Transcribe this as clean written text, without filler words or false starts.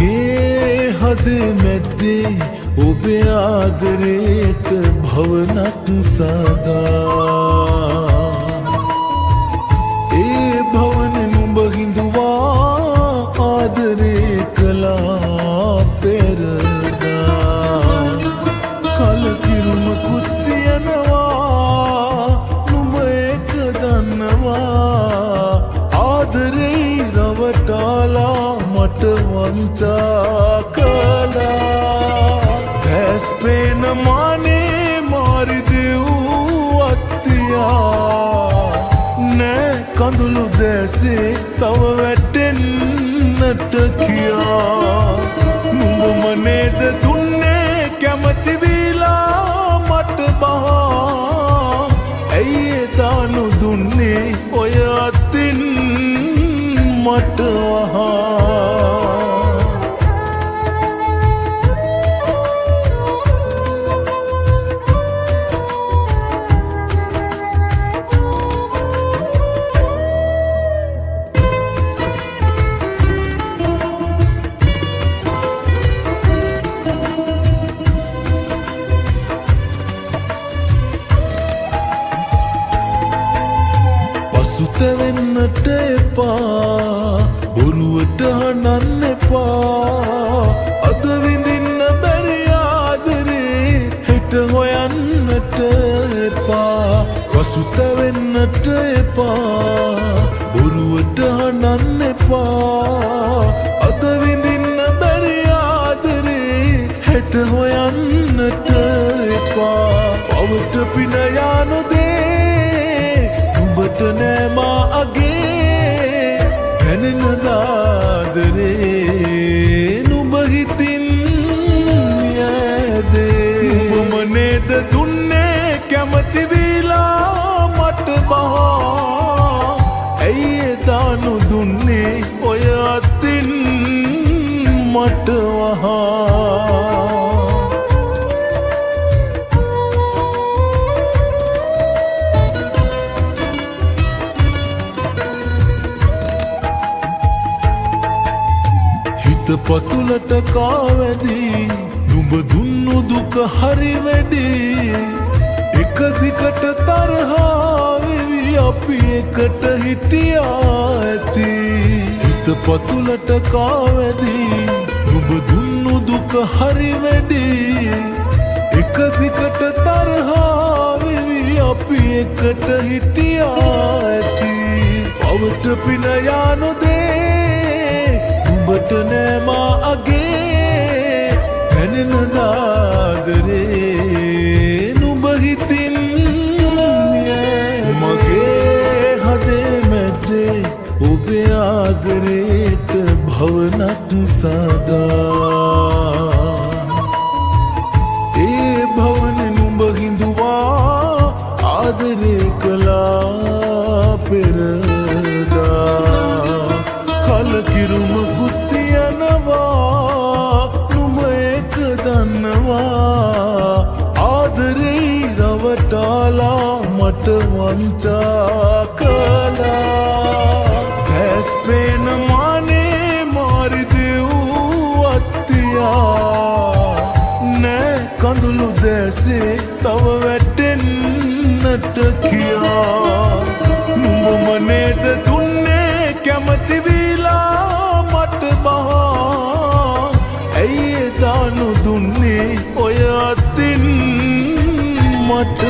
මගේ හදේ මැද්දේ ඔබේ ආදරේට භවනක් සදා ඒ භවනේ නුඹ හිඳුවා ආදරේ කළා පෙරදා කලකිරුම කුත්තියනවා නුඹ ඒක දන්නවා ආදරේ රවටාලා මට වංචා කළා දැස් පේන මානේ මාරි දෙව් අත්තියා නෑ කඳුළු දැසේ තව වැටෙන්නට කියා නුඹම නේද දුන්නේ කැමති වීලා මට බහා ඇයි එතානු දුන්නේ ඔය අතින් මට වහා පසුතැවෙන්නට එපා බොරුවට හඬන්න එපා අද විඳින්න බැරි ආදරේ හෙට හොයන්නට එපා පසුතැවෙන්නට එපා බොරුවට හඬන්න එපා අද විඳින්න බැරි ආදරේ හෙට හොයන්නට එපා පවට පින යනු නුඹට නෑ මා අගේ දැනෙන දාදරේ නුඹ හිතින් යෑදේ නුඹම නේද දුන්නේ කැමති වීලා මට බහා ඇයි එතානු දුන්නේ ඔය අතින් මට වහා පතුලට කාවැදී නුඹ දුන්නු දුක හරි වැඩි එක දිකට තරහා වෙවි අපි එකට හිටියා ඇති හිත පතුලට කාවැදී නුඹ දුන්නු දුක හරි වැඩි එක දිකට තරහා වෙවි අපි එකට හිටියා ඇති පවට පින යනු නුඹට නෑ මා අගේ දැනෙන දාදරේ නුඹ හිතින් මගේ හදේ මැද්දේ ඔබේ ආදරේට භවනක් සදා ඒ භවනේ නුඹ හිඳුවා ආදරේ කළා පෙරදා කලකිරුම නුඹ ඒක දන්නවා ආදරේ රවටාලා මට වංචා කළා දැස් පේන මානේ මාරි දෙව් අත්තියා නෑ කඳුළු දැසේ තව වැටෙන්නට කියා නුඹම නේද දුන්නේ කැමති වීලා මට බහා ඇයි එතානු දුන්නේ ඔය අතින් මට